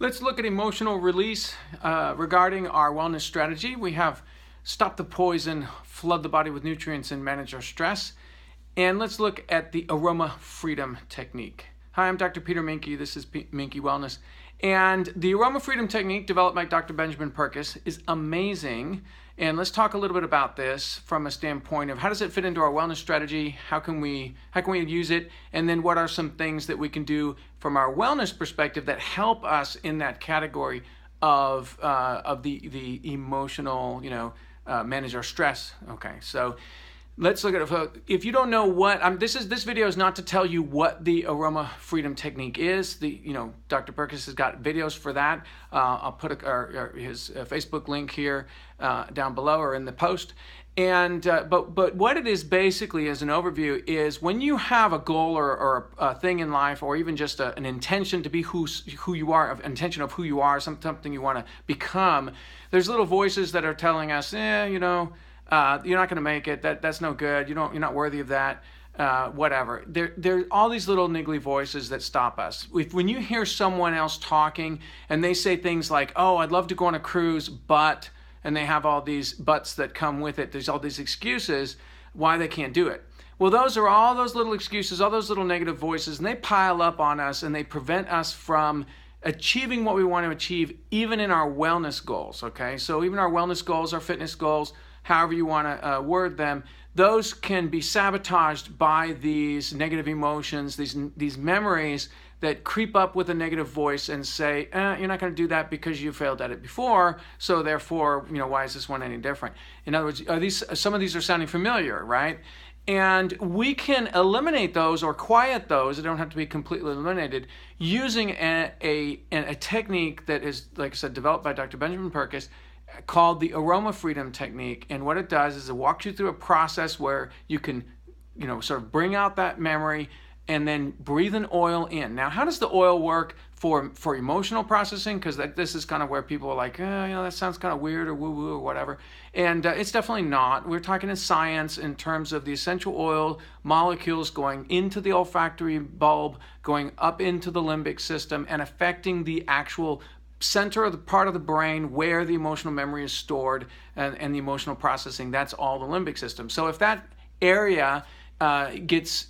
Let's look at emotional release regarding our wellness strategy. We have stop the poison, flood the body with nutrients, and manage our stress. And let's look at the Aroma Freedom Technique. Hi, I'm Dr. Peter Minke. This is Minke Wellness. And the Aroma Freedom Technique, developed by Dr. Benjamin Perkus, is amazing. And let's talk a little bit about this from a standpoint of how does it fit into our wellness strategy? How can we use it? And then what are some things that we can do from our wellness perspective that help us in that category of the emotional, manage our stress. Okay, so let's look at it. If you don't know what this video is not to tell you what the Aroma Freedom Technique is. Dr. Perkus has got videos for that. I'll put his Facebook link here down below or in the post. And but what it is basically, as an overview, is when you have a goal or a thing in life, or even just an intention to be who you are, an intention of who you are, something you want to become. There's little voices that are telling us, you're not going to make it. That's no good. You're not worthy of that. Whatever. There are all these little niggly voices that stop us. When you hear someone else talking and they say things like, "Oh, I'd love to go on a cruise, but," and they have all these buts that come with it. There's all these excuses why they can't do it. Well, those are all those little excuses, all those little negative voices, and they pile up on us and they prevent us from achieving what we want to achieve, even in our wellness goals, okay? So even our wellness goals, our fitness goals, however you want to word them, those can be sabotaged by these negative emotions, these memories that creep up with a negative voice and say, you're not going to do that because you failed at it before, so therefore, why is this one any different? In other words, some of these are sounding familiar, right? And we can eliminate those or quiet those. They don't have to be completely eliminated using a technique that is, like I said, developed by Dr. Benjamin Perkus, called the Aroma Freedom Technique. And what it does is it walks you through a process where you can, sort of bring out that memory and then breathe an oil in. Now, how does the oil work for emotional processing? Because this is kind of where people are like, that sounds kind of weird or woo-woo or whatever. And it's definitely not. We're talking in science in terms of the essential oil molecules going into the olfactory bulb, going up into the limbic system, and affecting the actual center of the part of the brain where the emotional memory is stored and the emotional processing. That's all the limbic system. So if that area gets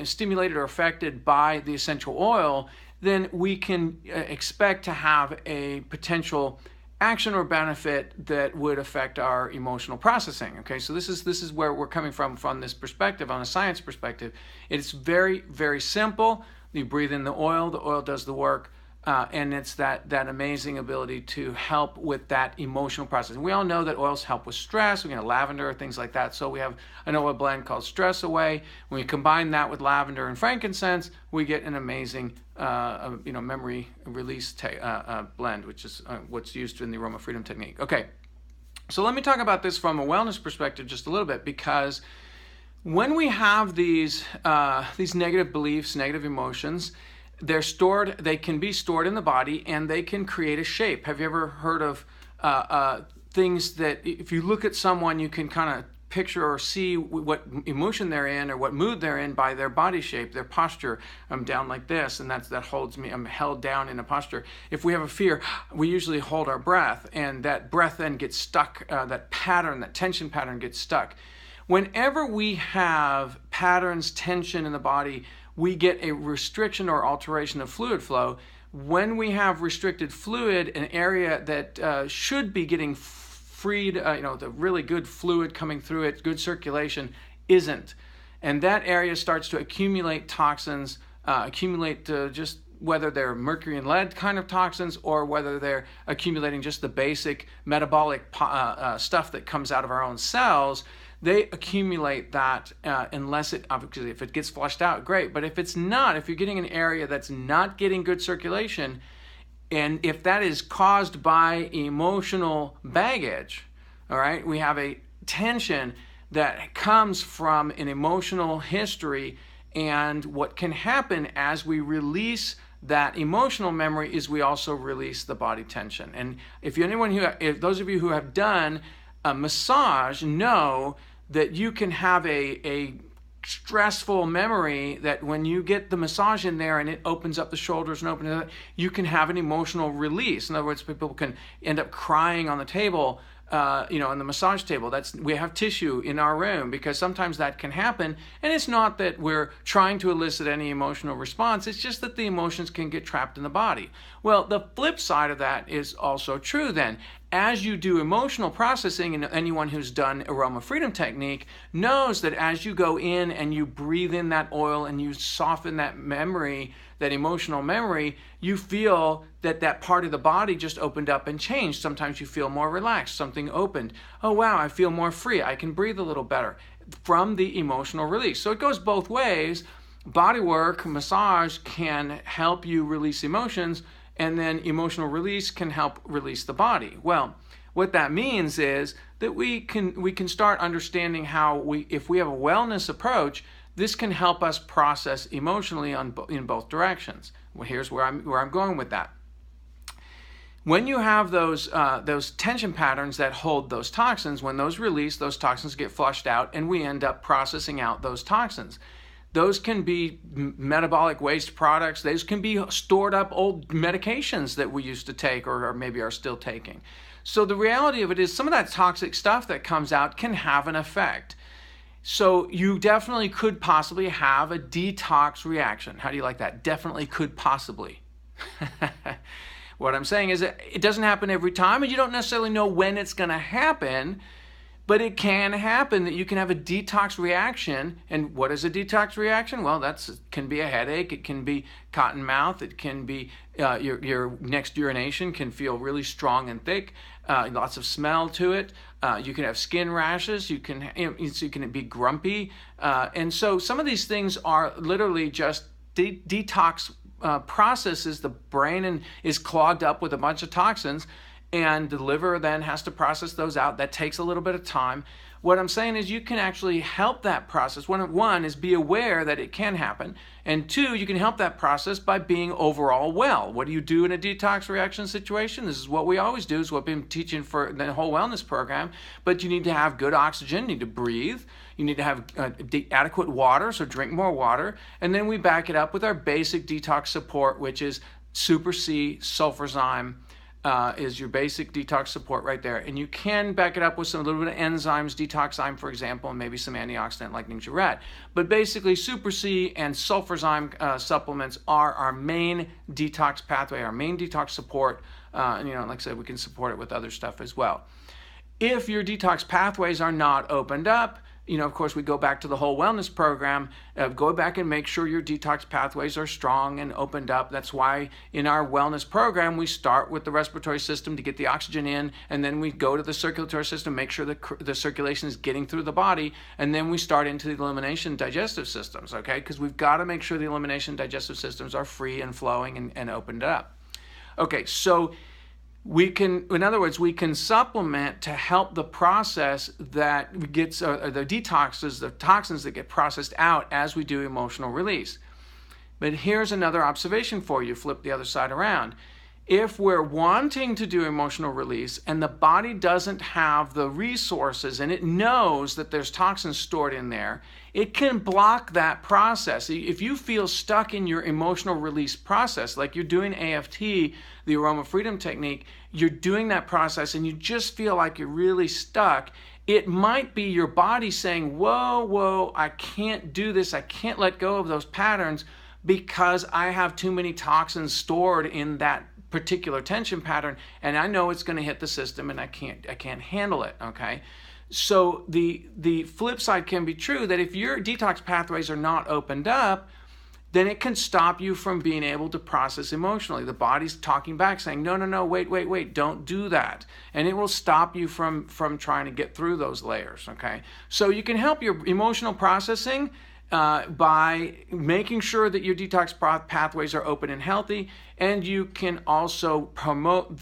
stimulated or affected by the essential oil, then we can expect to have a potential action or benefit that would affect our emotional processing. Okay, so this is where we're coming from this perspective, on a science perspective. It's very, very simple. You breathe in the oil does the work. And it's that amazing ability to help with that emotional process. And we all know that oils help with stress. We have lavender, things like that. So we have an oil blend called Stress Away. When we combine that with lavender and frankincense, we get an amazing, memory release blend, which is what's used in the Aroma Freedom Technique. Okay, so let me talk about this from a wellness perspective just a little bit, because when we have these negative beliefs, negative emotions, they can be stored in the body and they can create a shape. Have you ever heard of things that if you look at someone, you can kind of picture or see what emotion they're in or what mood they're in by their body shape, their posture. I'm down like this, and that holds me. I'm held down in a posture. If we have a fear, we usually hold our breath, and that breath then gets stuck. That tension pattern gets stuck. Whenever we have patterns, tension in the body, we get a restriction or alteration of fluid flow. When we have restricted fluid, an area that should be getting freed, the really good fluid coming through it, good circulation, isn't. And that area starts to accumulate toxins, just whether they're mercury and lead kind of toxins or whether they're accumulating just the basic metabolic stuff that comes out of our own cells. They accumulate that unless obviously if it gets flushed out, great. But if it's not, if you're getting an area that's not getting good circulation, and if that is caused by emotional baggage, all right, we have a tension that comes from an emotional history, and what can happen as we release that emotional memory is we also release the body tension. And if those of you who have done a massage know that you can have a stressful memory that when you get the massage in there and it opens up the shoulders and opens it up, you can have an emotional release. In other words, people can end up crying on the table, on the massage table. We have tissue in our room because sometimes that can happen. And it's not that we're trying to elicit any emotional response. It's just that the emotions can get trapped in the body. Well, the flip side of that is also true then. As you do emotional processing, and anyone who's done Aroma Freedom Technique knows that as you go in and you breathe in that oil and you soften that memory, that emotional memory, you feel that part of the body just opened up and changed. Sometimes you feel more relaxed, something opened. Oh wow, I feel more free, I can breathe a little better from the emotional release. So it goes both ways. Body work, massage can help you release emotions, and then emotional release can help release the body. Well, what that means is that we can start understanding how if we have a wellness approach, this can help us process emotionally in both directions. Well, here's where I'm going with that. When you have those tension patterns that hold those toxins, when those release, those toxins get flushed out, and we end up processing out those toxins. Those can be metabolic waste products. Those can be stored up old medications that we used to take or maybe are still taking. So the reality of it is some of that toxic stuff that comes out can have an effect. So you definitely could possibly have a detox reaction. How do you like that? Definitely could possibly. What I'm saying is that it doesn't happen every time, and you don't necessarily know when it's going to happen. But it can happen that you can have a detox reaction. And what is a detox reaction? Well, it can be a headache. It can be cotton mouth. It can be your next urination can feel really strong and thick. Lots of smell to it. You can have skin rashes. You can be grumpy. And so some of these things are literally just detox processes. The brain is clogged up with a bunch of toxins, and the liver then has to process those out. That takes a little bit of time. What I'm saying is you can actually help that process. One is be aware that it can happen. And two, you can help that process by being overall well. What do you do in a detox reaction situation? This is what we always do, is what we've been teaching for the whole wellness program. But you need to have good oxygen, you need to breathe, you need to have adequate water, so drink more water. And then we back it up with our basic detox support, which is Super C, sulfurzyme, is your basic detox support right there. And you can back it up with a little bit of enzymes, detoxzyme, for example, and maybe some antioxidant like Ninja. But basically, Super C and sulfurzyme supplements are our main detox pathway, our main detox support. Like I said, we can support it with other stuff as well. If your detox pathways are not opened up, of course, we go back to the whole wellness program. Go back and make sure your detox pathways are strong and opened up. That's why in our wellness program, we start with the respiratory system to get the oxygen in, and then we go to the circulatory system, make sure the circulation is getting through the body, and then we start into the elimination digestive systems, okay? Because we've got to make sure the elimination digestive systems are free and flowing and opened up. Okay, so we can supplement to help the process that gets the detoxes, the toxins that get processed out as we do emotional release. But here's another observation for you. Flip the other side around. If we're wanting to do emotional release and the body doesn't have the resources and it knows that there's toxins stored in there, it can block that process. If you feel stuck in your emotional release process, like you're doing AFT, the Aroma Freedom Technique, you're doing that process and you just feel like you're really stuck, it might be your body saying, whoa, I can't do this, I can't let go of those patterns because I have too many toxins stored in that particular tension pattern, and I know it's going to hit the system and I can't handle it, okay? So the flip side can be true, that if your detox pathways are not opened up, then it can stop you from being able to process emotionally. The body's talking back saying, no, wait, don't do that. And it will stop you from trying to get through those layers, okay? So you can help your emotional processing by making sure that your detox pathways are open and healthy, and you can also promote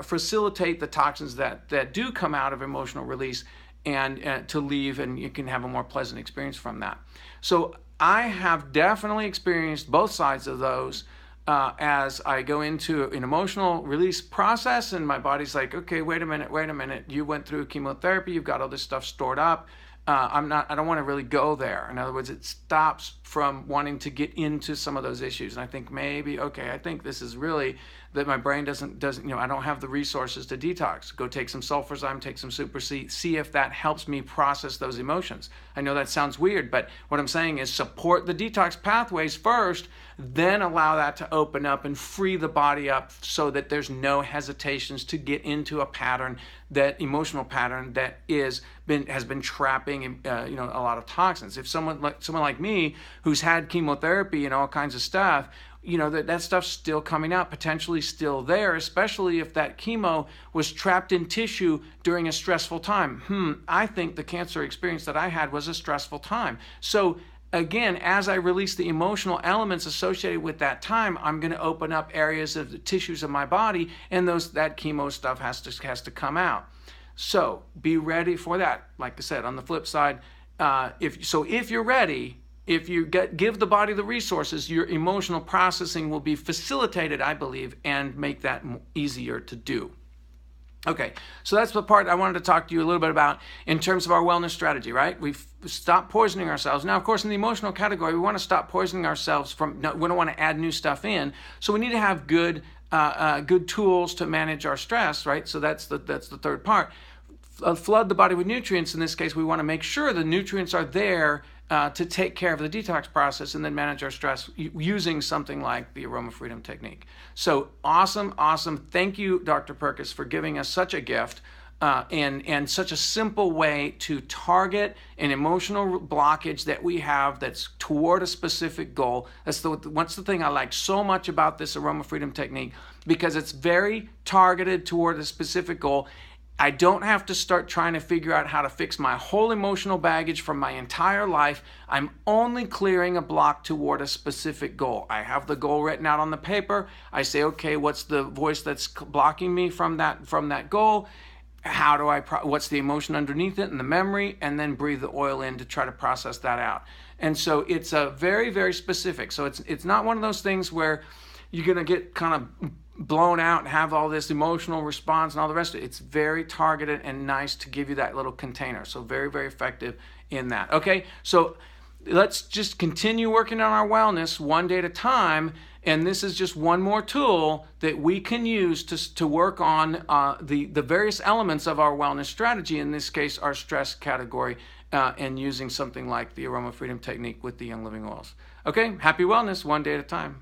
facilitate the toxins that do come out of emotional release and to leave, and you can have a more pleasant experience from that. So I have definitely experienced both sides of those as I go into an emotional release process, and my body's like, okay, wait a minute, you went through chemotherapy, you've got all this stuff stored up, I don't want to really go there. In other words, it stops from wanting to get into some of those issues. And I think maybe, okay, I think this is really that my brain doesn't, I don't have the resources to detox. Go take some sulfurzyme, take some Super C, see if that helps me process those emotions. I know that sounds weird, but what I'm saying is support the detox pathways first, then allow that to open up and free the body up so that there's no hesitations to get into a pattern, that emotional pattern that has been trapping a lot of toxins. If someone like me who's had chemotherapy and all kinds of stuff, that stuff's still coming out, potentially still there, especially if that chemo was trapped in tissue during a stressful time. I think the cancer experience that I had was a stressful time. So again, as I release the emotional elements associated with that time, I'm going to open up areas of the tissues of my body, and that chemo stuff has to come out. So be ready for that. Like I said, on the flip side, if you're ready, if you give the body the resources, your emotional processing will be facilitated, I believe, and make that easier to do. Okay, so that's the part I wanted to talk to you a little bit about in terms of our wellness strategy, right? We've stopped poisoning ourselves. Now, of course, in the emotional category, we want to stop poisoning ourselves we don't want to add new stuff in. So we need to have good tools to manage our stress, right? So that's the third part. Flood the body with nutrients. In this case, we want to make sure the nutrients are there to take care of the detox process and then manage our stress using something like the Aroma Freedom Technique. So awesome. Thank you, Dr. Perkus, for giving us such a gift and such a simple way to target an emotional blockage that we have that's toward a specific goal. That's the thing I like so much about this Aroma Freedom Technique, because it's very targeted toward a specific goal. I don't have to start trying to figure out how to fix my whole emotional baggage from my entire life. I'm only clearing a block toward a specific goal. I have the goal written out on the paper. I say, okay, what's the voice that's blocking me from that goal? What's the emotion underneath it and the memory? And then breathe the oil in to try to process that out. And so it's a very, very specific. So it's not one of those things where you're going to get kind of blown out and have all this emotional response and all the rest of it. It's very targeted and nice to give you that little container. So very, very effective in that. Okay, so let's just continue working on our wellness one day at a time. And this is just one more tool that we can use to work on the various elements of our wellness strategy, in this case, our stress category, and using something like the Aroma Freedom Technique with the Young Living Oils. Okay, happy wellness one day at a time.